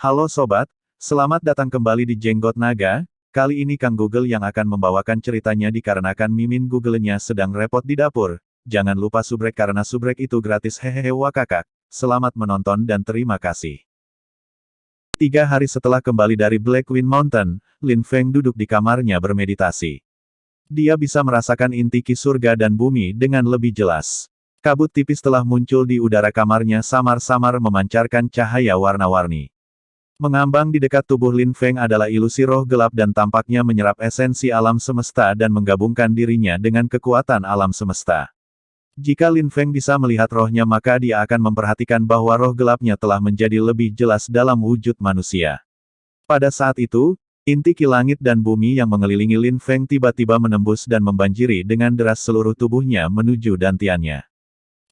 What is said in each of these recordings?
Halo sobat, selamat datang kembali di Jenggot Naga. Kali ini Kang Google yang akan membawakan ceritanya dikarenakan Mimin Google-nya sedang repot di dapur. Jangan lupa subrek karena subrek itu gratis hehehe wakakak. Selamat menonton dan terima kasih. 3 hari setelah kembali dari Black Wind Mountain, Lin Feng duduk di kamarnya bermeditasi. Dia bisa merasakan inti ki surga dan bumi dengan lebih jelas. Kabut tipis telah muncul di udara kamarnya samar-samar memancarkan cahaya warna-warni. Mengambang di dekat tubuh Lin Feng adalah ilusi roh gelap dan tampaknya menyerap esensi alam semesta dan menggabungkan dirinya dengan kekuatan alam semesta. Jika Lin Feng bisa melihat rohnya maka dia akan memperhatikan bahwa roh gelapnya telah menjadi lebih jelas dalam wujud manusia. Pada saat itu, inti ki langit dan bumi yang mengelilingi Lin Feng tiba-tiba menembus dan membanjiri dengan deras seluruh tubuhnya menuju dantiannya.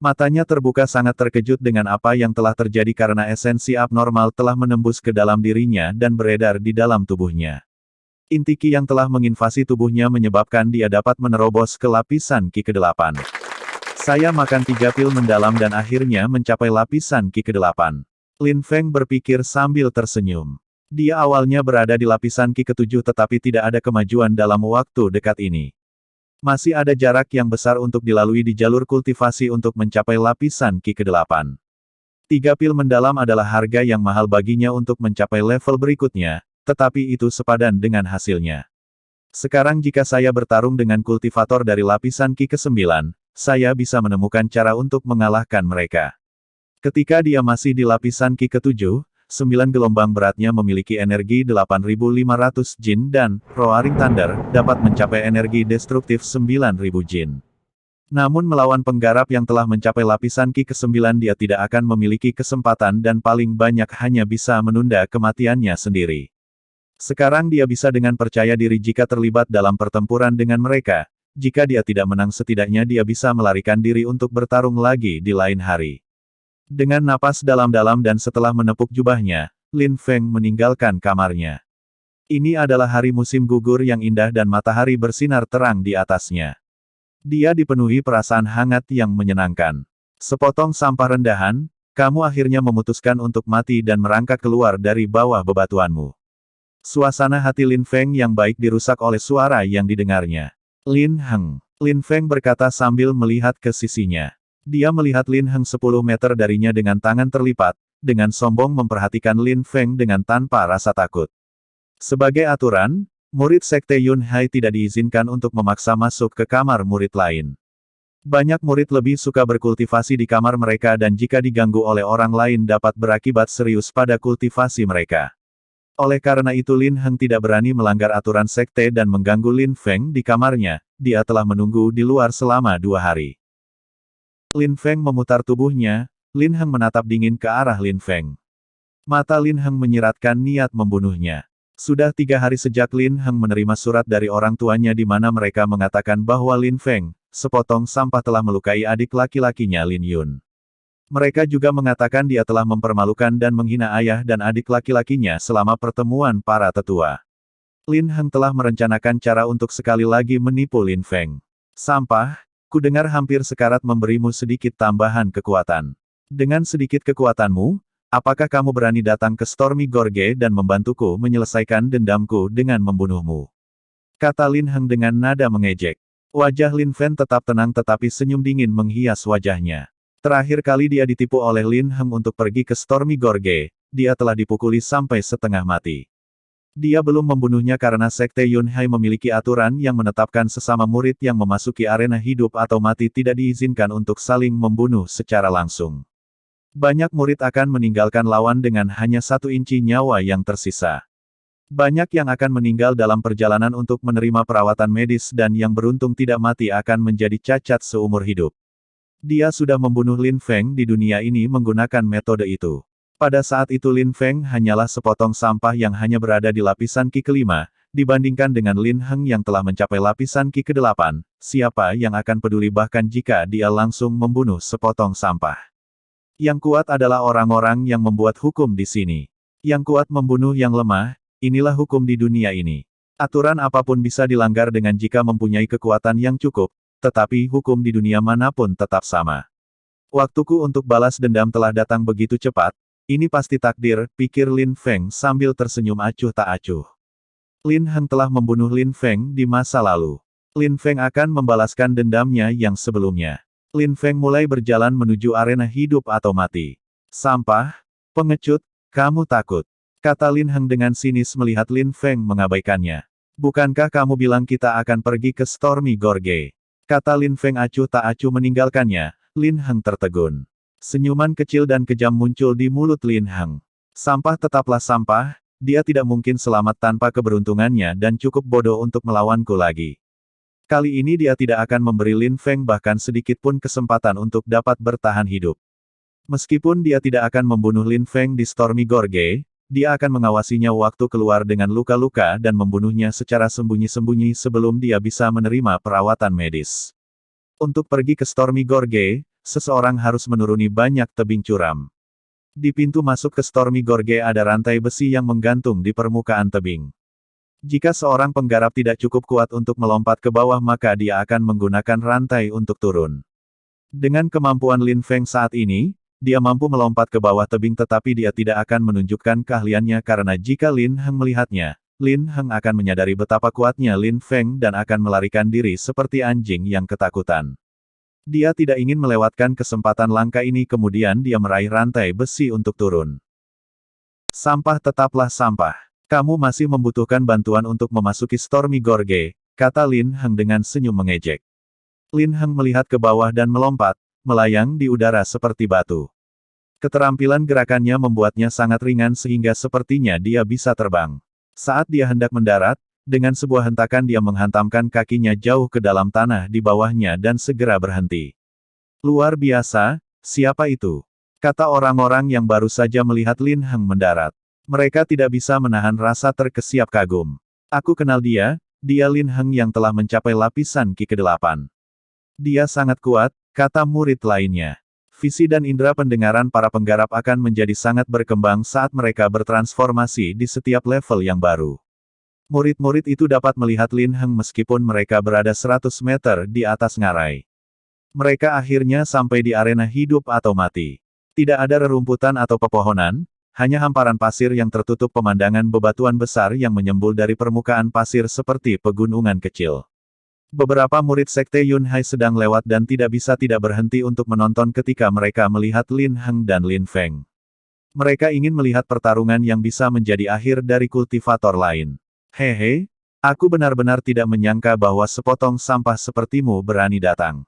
Matanya terbuka sangat terkejut dengan apa yang telah terjadi karena esensi abnormal telah menembus ke dalam dirinya dan beredar di dalam tubuhnya. Inti ki yang telah menginvasi tubuhnya menyebabkan dia dapat menerobos ke lapisan ki ke-8. Saya makan 3 pil mendalam dan akhirnya mencapai lapisan ki ke-8. Lin Feng berpikir sambil tersenyum. Dia awalnya berada di lapisan ki ke-7 tetapi tidak ada kemajuan dalam waktu dekat ini. Masih ada jarak yang besar untuk dilalui di jalur kultivasi untuk mencapai lapisan ki ke-8. 3 pil mendalam adalah harga yang mahal baginya untuk mencapai level berikutnya, tetapi itu sepadan dengan hasilnya. Sekarang jika saya bertarung dengan kultivator dari lapisan ki ke-9, saya bisa menemukan cara untuk mengalahkan mereka. Ketika dia masih di lapisan ki ke-7, 9 gelombang beratnya memiliki energi 8.500 jin dan, Roaring Thunder, dapat mencapai energi destruktif 9.000 jin. Namun melawan penggarap yang telah mencapai lapisan ki ke-9 dia tidak akan memiliki kesempatan dan paling banyak hanya bisa menunda kematiannya sendiri. Sekarang dia bisa dengan percaya diri jika terlibat dalam pertempuran dengan mereka, jika dia tidak menang setidaknya dia bisa melarikan diri untuk bertarung lagi di lain hari. Dengan napas dalam-dalam dan setelah menepuk jubahnya, Lin Feng meninggalkan kamarnya. Ini adalah hari musim gugur yang indah dan matahari bersinar terang di atasnya. Dia dipenuhi perasaan hangat yang menyenangkan. Sepotong sampah rendahan, kamu akhirnya memutuskan untuk mati dan merangkak keluar dari bawah bebatuanmu. Suasana hati Lin Feng yang baik dirusak oleh suara yang didengarnya. Lin Heng. Lin Feng berkata sambil melihat ke sisinya. Dia melihat Lin Heng 10 meter darinya dengan tangan terlipat, dengan sombong memperhatikan Lin Feng dengan tanpa rasa takut. Sebagai aturan, murid Sekte Yun Hai tidak diizinkan untuk memaksa masuk ke kamar murid lain. Banyak murid lebih suka berkultivasi di kamar mereka dan jika diganggu oleh orang lain dapat berakibat serius pada kultivasi mereka. Oleh karena itu Lin Heng tidak berani melanggar aturan sekte dan mengganggu Lin Feng di kamarnya, dia telah menunggu di luar selama 2 hari. Lin Feng memutar tubuhnya, Lin Heng menatap dingin ke arah Lin Feng. Mata Lin Heng menyiratkan niat membunuhnya. Sudah 3 hari sejak Lin Heng menerima surat dari orang tuanya di mana mereka mengatakan bahwa Lin Feng, sepotong sampah telah melukai adik laki-lakinya Lin Yun. Mereka juga mengatakan dia telah mempermalukan dan menghina ayah dan adik laki-lakinya selama pertemuan para tetua. Lin Heng telah merencanakan cara untuk sekali lagi menipu Lin Feng. Sampah, ku dengar hampir sekarat memberimu sedikit tambahan kekuatan. Dengan sedikit kekuatanmu, apakah kamu berani datang ke Stormy Gorge dan membantuku menyelesaikan dendamku dengan membunuhmu? Kata Lin Heng dengan nada mengejek. Wajah Lin Feng tetap tenang tetapi senyum dingin menghias wajahnya. Terakhir kali dia ditipu oleh Lin Heng untuk pergi ke Stormy Gorge, dia telah dipukuli sampai setengah mati. Dia belum membunuhnya karena Sekte Yun Hai memiliki aturan yang menetapkan sesama murid yang memasuki arena hidup atau mati tidak diizinkan untuk saling membunuh secara langsung. Banyak murid akan meninggalkan lawan dengan hanya 1 inci nyawa yang tersisa. Banyak yang akan meninggal dalam perjalanan untuk menerima perawatan medis dan yang beruntung tidak mati akan menjadi cacat seumur hidup. Dia sudah membunuh Lin Feng di dunia ini menggunakan metode itu. Pada saat itu Lin Feng hanyalah sepotong sampah yang hanya berada di lapisan ki ke-5, dibandingkan dengan Lin Heng yang telah mencapai lapisan ki ke-8, siapa yang akan peduli bahkan jika dia langsung membunuh sepotong sampah. Yang kuat adalah orang-orang yang membuat hukum di sini. Yang kuat membunuh yang lemah, inilah hukum di dunia ini. Aturan apapun bisa dilanggar dengan jika mempunyai kekuatan yang cukup, tetapi hukum di dunia manapun tetap sama. Waktuku untuk balas dendam telah datang begitu cepat. Ini pasti takdir, pikir Lin Feng sambil tersenyum acuh tak acuh. Lin Heng telah membunuh Lin Feng di masa lalu. Lin Feng akan membalaskan dendamnya yang sebelumnya. Lin Feng mulai berjalan menuju arena hidup atau mati. Sampah, pengecut, kamu takut. Kata Lin Heng dengan sinis melihat Lin Feng mengabaikannya. Bukankah kamu bilang kita akan pergi ke Stormy Gorge? Kata Lin Feng acuh tak acuh meninggalkannya. Lin Heng tertegun. Senyuman kecil dan kejam muncul di mulut Lin Heng. Sampah tetaplah sampah, dia tidak mungkin selamat tanpa keberuntungannya dan cukup bodoh untuk melawanku lagi. Kali ini dia tidak akan memberi Lin Feng bahkan sedikit pun kesempatan untuk dapat bertahan hidup. Meskipun dia tidak akan membunuh Lin Feng di Stormy Gorge, dia akan mengawasinya waktu keluar dengan luka-luka dan membunuhnya secara sembunyi-sembunyi sebelum dia bisa menerima perawatan medis. Untuk pergi ke Stormy Gorge, seseorang harus menuruni banyak tebing curam. Di pintu masuk ke Stormy Gorge ada rantai besi yang menggantung di permukaan tebing. Jika seorang penggarap tidak cukup kuat untuk melompat ke bawah maka dia akan menggunakan rantai untuk turun. Dengan kemampuan Lin Feng saat ini, dia mampu melompat ke bawah tebing tetapi dia tidak akan menunjukkan keahliannya karena jika Lin Heng melihatnya, Lin Heng akan menyadari betapa kuatnya Lin Feng dan akan melarikan diri seperti anjing yang ketakutan. Dia tidak ingin melewatkan kesempatan langka ini kemudian dia meraih rantai besi untuk turun. Sampah tetaplah sampah. Kamu masih membutuhkan bantuan untuk memasuki Stormy Gorge, kata Lin Heng dengan senyum mengejek. Lin Heng melihat ke bawah dan melompat, melayang di udara seperti batu. Keterampilan gerakannya membuatnya sangat ringan sehingga sepertinya dia bisa terbang. Saat dia hendak mendarat, dengan sebuah hentakan dia menghantamkan kakinya jauh ke dalam tanah di bawahnya dan segera berhenti. Luar biasa, siapa itu? Kata orang-orang yang baru saja melihat Lin Heng mendarat. Mereka tidak bisa menahan rasa terkesiap kagum. Aku kenal dia, dia Lin Heng yang telah mencapai lapisan Qi ke-8. Dia sangat kuat, kata murid lainnya. Visi dan indera pendengaran para penggarap akan menjadi sangat berkembang saat mereka bertransformasi di setiap level yang baru. Murid-murid itu dapat melihat Lin Heng meskipun mereka berada 100 meter di atas ngarai. Mereka akhirnya sampai di arena hidup atau mati. Tidak ada rerumputan atau pepohonan, hanya hamparan pasir yang tertutup pemandangan bebatuan besar yang menyembul dari permukaan pasir seperti pegunungan kecil. Beberapa murid Sekte Yunhai sedang lewat dan tidak bisa tidak berhenti untuk menonton ketika mereka melihat Lin Heng dan Lin Feng. Mereka ingin melihat pertarungan yang bisa menjadi akhir dari kultivator lain. Hehe, aku benar-benar tidak menyangka bahwa sepotong sampah sepertimu berani datang.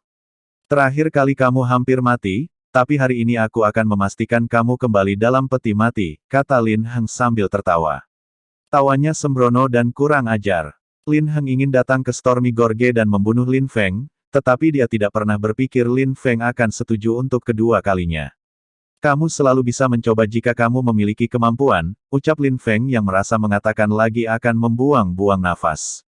Terakhir kali kamu hampir mati, tapi hari ini aku akan memastikan kamu kembali dalam peti mati, kata Lin Heng sambil tertawa. Tawanya sembrono dan kurang ajar. Lin Heng ingin datang ke Stormy Gorge dan membunuh Lin Feng, tetapi dia tidak pernah berpikir Lin Feng akan setuju untuk kedua kalinya. Kamu selalu bisa mencoba jika kamu memiliki kemampuan, ucap Lin Feng yang merasa mengatakan lagi akan membuang-buang nafas.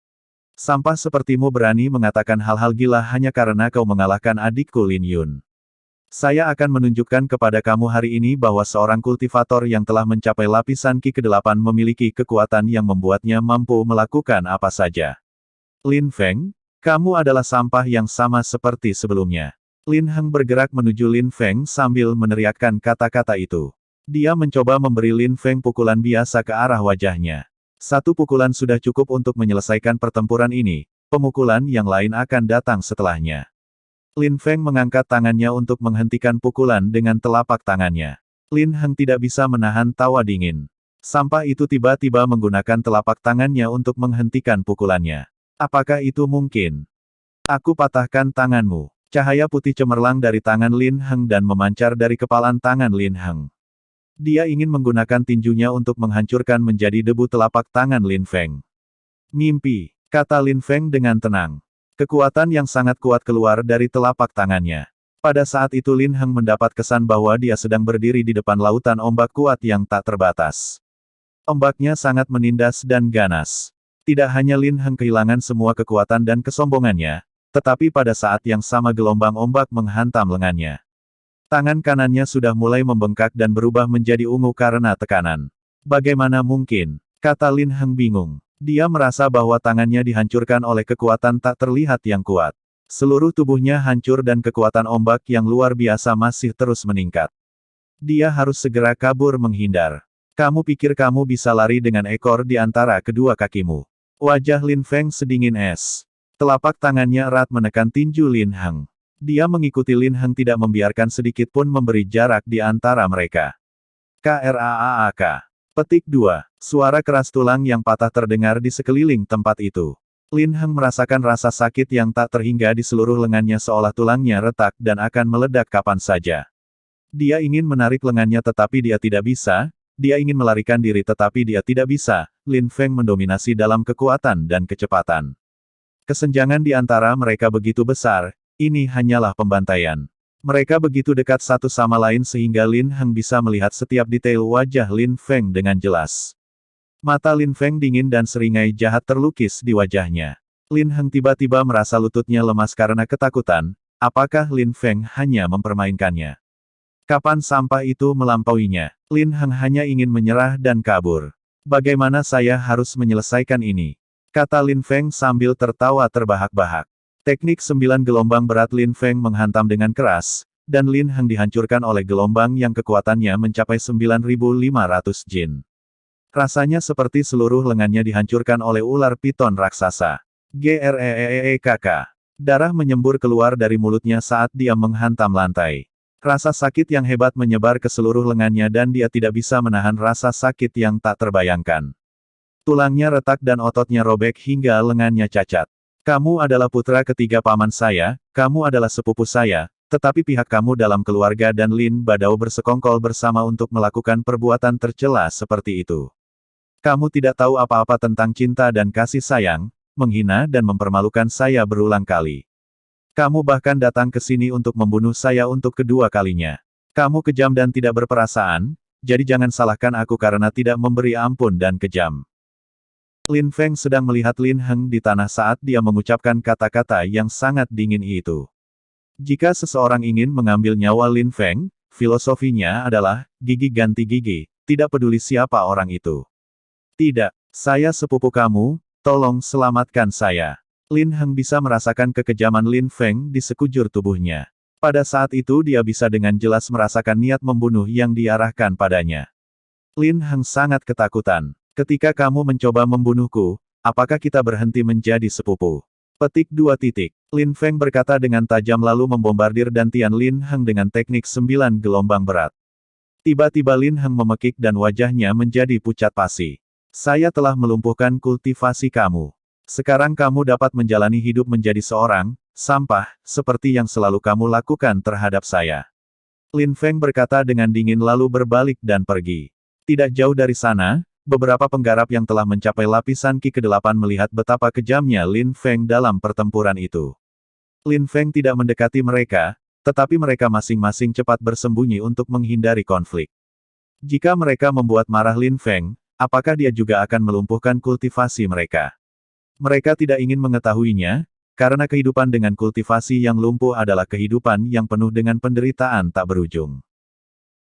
Sampah sepertimu berani mengatakan hal-hal gila hanya karena kau mengalahkan adikku Lin Yun. Saya akan menunjukkan kepada kamu hari ini bahwa seorang kultivator yang telah mencapai lapisan Qi ke-8 memiliki kekuatan yang membuatnya mampu melakukan apa saja. Lin Feng, kamu adalah sampah yang sama seperti sebelumnya. Lin Heng bergerak menuju Lin Feng sambil meneriakkan kata-kata itu. Dia mencoba memberi Lin Feng pukulan biasa ke arah wajahnya. Satu pukulan sudah cukup untuk menyelesaikan pertempuran ini, pemukulan yang lain akan datang setelahnya. Lin Feng mengangkat tangannya untuk menghentikan pukulan dengan telapak tangannya. Lin Heng tidak bisa menahan tawa dingin. Sampah itu tiba-tiba menggunakan telapak tangannya untuk menghentikan pukulannya. Apakah itu mungkin? Aku patahkan tanganmu. Cahaya putih cemerlang dari tangan Lin Heng dan memancar dari kepalan tangan Lin Heng. Dia ingin menggunakan tinjunya untuk menghancurkan menjadi debu telapak tangan Lin Feng. Mimpi, kata Lin Feng dengan tenang. Kekuatan yang sangat kuat keluar dari telapak tangannya. Pada saat itu Lin Heng mendapat kesan bahwa dia sedang berdiri di depan lautan ombak kuat yang tak terbatas. Ombaknya sangat menindas dan ganas. Tidak hanya Lin Heng kehilangan semua kekuatan dan kesombongannya, tetapi pada saat yang sama gelombang ombak menghantam lengannya. Tangan kanannya sudah mulai membengkak dan berubah menjadi ungu karena tekanan. Bagaimana mungkin? Kata Lin Heng bingung. Dia merasa bahwa tangannya dihancurkan oleh kekuatan tak terlihat yang kuat. Seluruh tubuhnya hancur dan kekuatan ombak yang luar biasa masih terus meningkat. Dia harus segera kabur menghindar. Kamu pikir kamu bisa lari dengan ekor di antara kedua kakimu? Wajah Lin Feng sedingin es. Telapak tangannya erat menekan tinju Lin Heng. Dia mengikuti Lin Heng tidak membiarkan sedikit pun memberi jarak di antara mereka. KRAAK. Petik 2. Suara keras tulang yang patah terdengar di sekeliling tempat itu. Lin Heng merasakan rasa sakit yang tak terhingga di seluruh lengannya seolah tulangnya retak dan akan meledak kapan saja. Dia ingin menarik lengannya tetapi dia tidak bisa, dia ingin melarikan diri tetapi dia tidak bisa. Lin Feng mendominasi dalam kekuatan dan kecepatan. Kesenjangan di antara mereka begitu besar, ini hanyalah pembantaian. Mereka begitu dekat satu sama lain sehingga Lin Heng bisa melihat setiap detail wajah Lin Feng dengan jelas. Mata Lin Feng dingin dan seringai jahat terlukis di wajahnya. Lin Heng tiba-tiba merasa lututnya lemas karena ketakutan, apakah Lin Feng hanya mempermainkannya? Kapan sampah itu melampauinya? Lin Heng hanya ingin menyerah dan kabur. Bagaimana saya harus menyelesaikan ini? Kata Lin Feng sambil tertawa terbahak-bahak. Teknik 9 gelombang berat Lin Feng menghantam dengan keras, dan Lin Heng dihancurkan oleh gelombang yang kekuatannya mencapai 9.500 jin. Rasanya seperti seluruh lengannya dihancurkan oleh ular piton raksasa. GREEEKK. Darah menyembur keluar dari mulutnya saat dia menghantam lantai. Rasa sakit yang hebat menyebar ke seluruh lengannya dan dia tidak bisa menahan rasa sakit yang tak terbayangkan. Tulangnya retak dan ototnya robek hingga lengannya cacat. Kamu adalah putra ketiga paman saya, kamu adalah sepupu saya, tetapi pihak kamu dalam keluarga dan Lin Badao bersekongkol bersama untuk melakukan perbuatan tercela seperti itu. Kamu tidak tahu apa-apa tentang cinta dan kasih sayang, menghina dan mempermalukan saya berulang kali. Kamu bahkan datang ke sini untuk membunuh saya untuk kedua kalinya. Kamu kejam dan tidak berperasaan, jadi jangan salahkan aku karena tidak memberi ampun dan kejam. Lin Feng sedang melihat Lin Heng di tanah saat dia mengucapkan kata-kata yang sangat dingin itu. Jika seseorang ingin mengambil nyawa Lin Feng, filosofinya adalah, gigi ganti gigi, tidak peduli siapa orang itu. Tidak, saya sepupu kamu, tolong selamatkan saya. Lin Heng bisa merasakan kekejaman Lin Feng di sekujur tubuhnya. Pada saat itu dia bisa dengan jelas merasakan niat membunuh yang diarahkan padanya. Lin Heng sangat ketakutan. Ketika kamu mencoba membunuhku, apakah kita berhenti menjadi sepupu? Petik 2 titik. Lin Feng berkata dengan tajam lalu membombardir dantian Lin Heng dengan teknik 9 gelombang berat. Tiba-tiba Lin Heng memekik dan wajahnya menjadi pucat pasi. Saya telah melumpuhkan kultivasi kamu. Sekarang kamu dapat menjalani hidup menjadi seorang sampah, seperti yang selalu kamu lakukan terhadap saya. Lin Feng berkata dengan dingin lalu berbalik dan pergi. Tidak jauh dari sana, beberapa penggarap yang telah mencapai lapisan Qi ke-8 melihat betapa kejamnya Lin Feng dalam pertempuran itu. Lin Feng tidak mendekati mereka, tetapi mereka masing-masing cepat bersembunyi untuk menghindari konflik. Jika mereka membuat marah Lin Feng, apakah dia juga akan melumpuhkan kultivasi mereka? Mereka tidak ingin mengetahuinya, karena kehidupan dengan kultivasi yang lumpuh adalah kehidupan yang penuh dengan penderitaan tak berujung.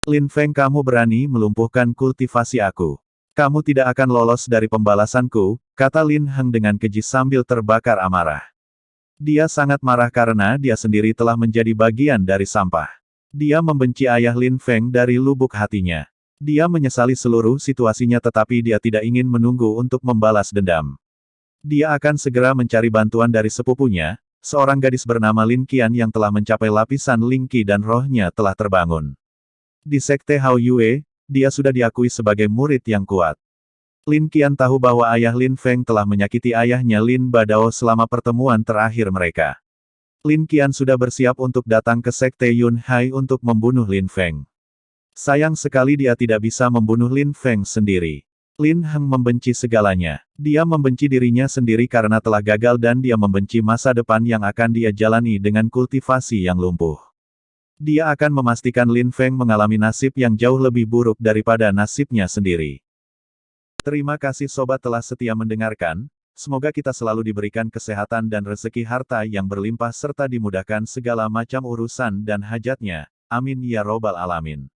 Lin Feng, kamu berani melumpuhkan kultivasi aku. Kamu tidak akan lolos dari pembalasanku, kata Lin Heng dengan keji sambil terbakar amarah. Dia sangat marah karena dia sendiri telah menjadi bagian dari sampah. Dia membenci ayah Lin Feng dari lubuk hatinya. Dia menyesali seluruh situasinya tetapi dia tidak ingin menunggu untuk membalas dendam. Dia akan segera mencari bantuan dari sepupunya, seorang gadis bernama Lin Qian yang telah mencapai lapisan Ling Qi dan rohnya telah terbangun. Di Sekte Hao Yue, dia sudah diakui sebagai murid yang kuat. Lin Qian tahu bahwa ayah Lin Feng telah menyakiti ayahnya Lin Badao selama pertemuan terakhir mereka. Lin Qian sudah bersiap untuk datang ke Sekte Yun Hai untuk membunuh Lin Feng. Sayang sekali dia tidak bisa membunuh Lin Feng sendiri. Lin Heng membenci segalanya. Dia membenci dirinya sendiri karena telah gagal dan dia membenci masa depan yang akan dia jalani dengan kultivasi yang lumpuh. Dia akan memastikan Lin Feng mengalami nasib yang jauh lebih buruk daripada nasibnya sendiri. Terima kasih sobat telah setia mendengarkan, semoga kita selalu diberikan kesehatan dan rezeki harta yang berlimpah serta dimudahkan segala macam urusan dan hajatnya. Amin ya robbal alamin.